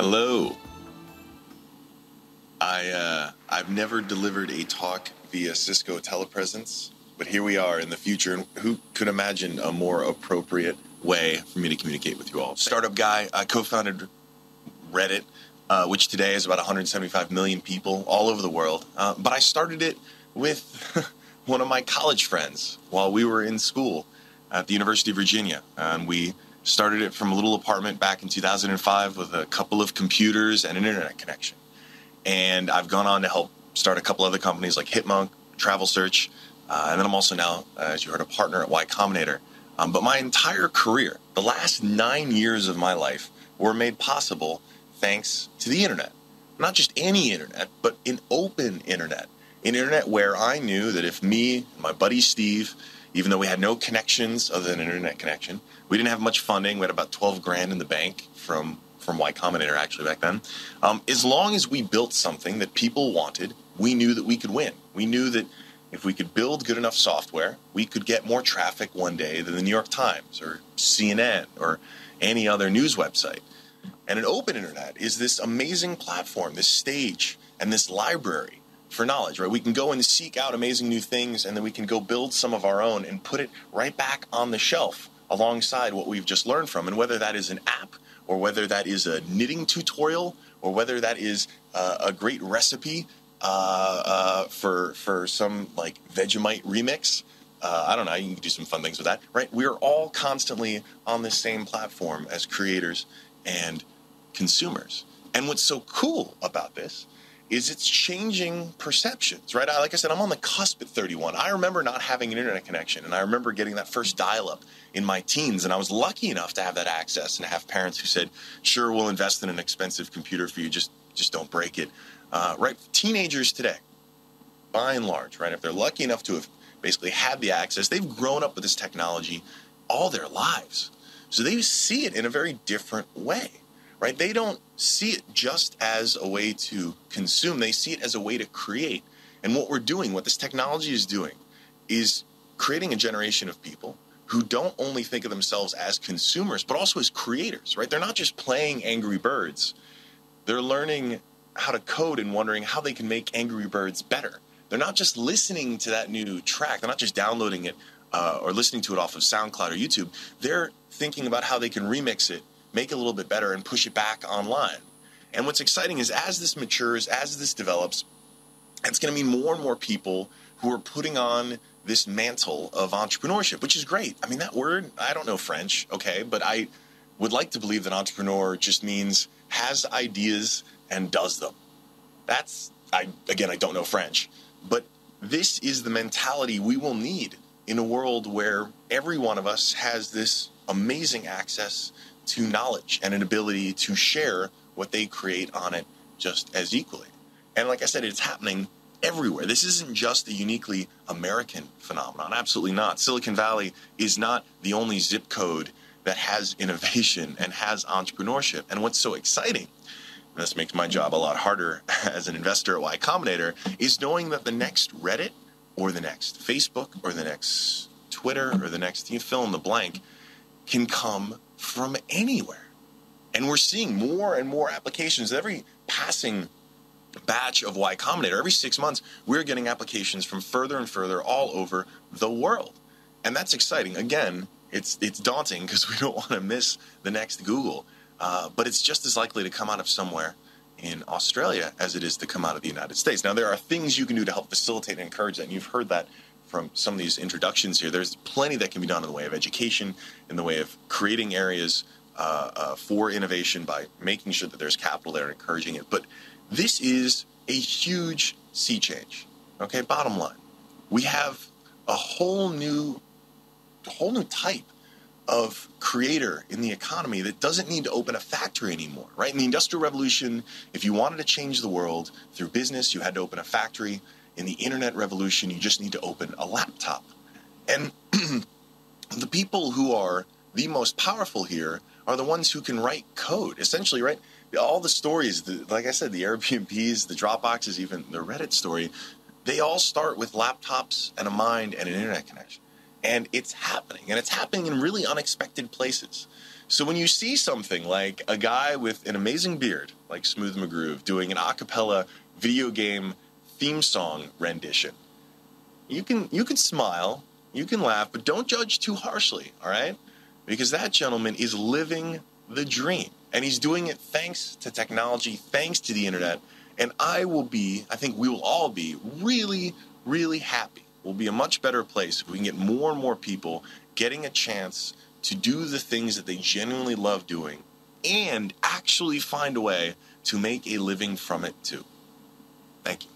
Hello. I've never delivered a talk via Cisco telepresence, but here we are in the future, and who could imagine a more appropriate way for me to communicate with you all? Startup guy, I co-founded Reddit, which today is about 175 million people all over the world, but I started it with one of my college friends while we were in school at the University of Virginia, and we started it from a little apartment back in 2005 with a couple of computers and an internet connection. And I've gone on to help start a couple other companies like Hitmonk, Travel Search, and then I'm also now, as you heard, a partner at Y Combinator. But my entire career, the last 9 years of my life, were made possible thanks to the internet. Not just any internet, but an open internet. An internet where I knew that if me and my buddy Steve, even though we had no connections other than an internet connection, we didn't have much funding. We had about 12 grand in the bank from Y Combinator actually back then. As long as we built something that people wanted, we knew that we could win. We knew that if we could build good enough software, we could get more traffic one day than the New York Times or CNN or any other news website. And an open internet is this amazing platform, this stage, and this library for knowledge, right? We can go and seek out amazing new things, and then we can go build some of our own and put it right back on the shelf alongside what we've just learned from. And whether that is an app, or whether that is a knitting tutorial, or whether that is a great recipe for some like Vegemite remix, I don't know, you can do some fun things with that, right? We are all constantly on the same platform as creators and consumers. And what's so cool about this is it's changing perceptions, right? Like I said, I'm on the cusp at 31. I remember not having an internet connection, and I remember getting that first dial-up in my teens, and I was lucky enough to have that access and have parents who said, sure, we'll invest in an expensive computer for you, just don't break it, right? Teenagers today, by and large, right, if they're lucky enough to have basically had the access, they've grown up with this technology all their lives. So they see it in a very different way. Right? They don't see it just as a way to consume. They see it as a way to create. And what we're doing, what this technology is doing, is creating a generation of people who don't only think of themselves as consumers, but also as creators, right? They're not just playing Angry Birds. They're learning how to code and wondering how they can make Angry Birds better. They're not just listening to that new track. They're not just downloading it or listening to it off of SoundCloud or YouTube. They're thinking about how they can remix it, make it a little bit better, and push it back online. And what's exciting is as this matures, as this develops, it's going to mean more and more people who are putting on this mantle of entrepreneurship, which is great. I mean, that word, I don't know French, okay, but I would like to believe that entrepreneur just means has ideas and does them. I don't know French, but this is the mentality we will need in a world where every one of us has this amazing access to knowledge and an ability to share what they create on it just as equally. And like I said, it's happening everywhere. This isn't just a uniquely American phenomenon. Absolutely not. Silicon Valley is not the only zip code that has innovation and has entrepreneurship. And what's so exciting, and this makes my job a lot harder as an investor at Y Combinator, is knowing that the next Reddit or the next Facebook or the next Twitter or the next, you fill in the blank, can come from anywhere. And we're seeing more and more applications. Every passing batch of Y Combinator, every 6 months, we're getting applications from further and further all over the world. And that's exciting. Again, it's daunting because we don't want to miss the next Google. But it's just as likely to come out of somewhere in Australia as it is to come out of the United States. Now, there are things you can do to help facilitate and encourage that. And you've heard that from some of these introductions here. There's plenty that can be done in the way of education, in the way of creating areas for innovation by making sure that there's capital there and encouraging it. But this is a huge sea change. Okay, bottom line, we have a whole new type of creator in the economy that doesn't need to open a factory anymore, right? In the Industrial Revolution, if you wanted to change the world through business, you had to open a factory. In the internet revolution, you just need to open a laptop. And the people who are the most powerful here are the ones who can write code, essentially, right? All the stories, like I said, the Airbnbs, the Dropboxes, even the Reddit story, they all start with laptops and a mind and an internet connection. And it's happening in really unexpected places. So when you see something like a guy with an amazing beard, like Smooth McGroove, doing an a cappella video game theme song rendition, you can smile, you can laugh, but don't judge too harshly, all right? Because that gentleman is living the dream. And he's doing it thanks to technology, thanks to the internet. And I think we will all be really, really happy. We'll be a much better place if we can get more and more people getting a chance to do the things that they genuinely love doing and actually find a way to make a living from it too. Thank you.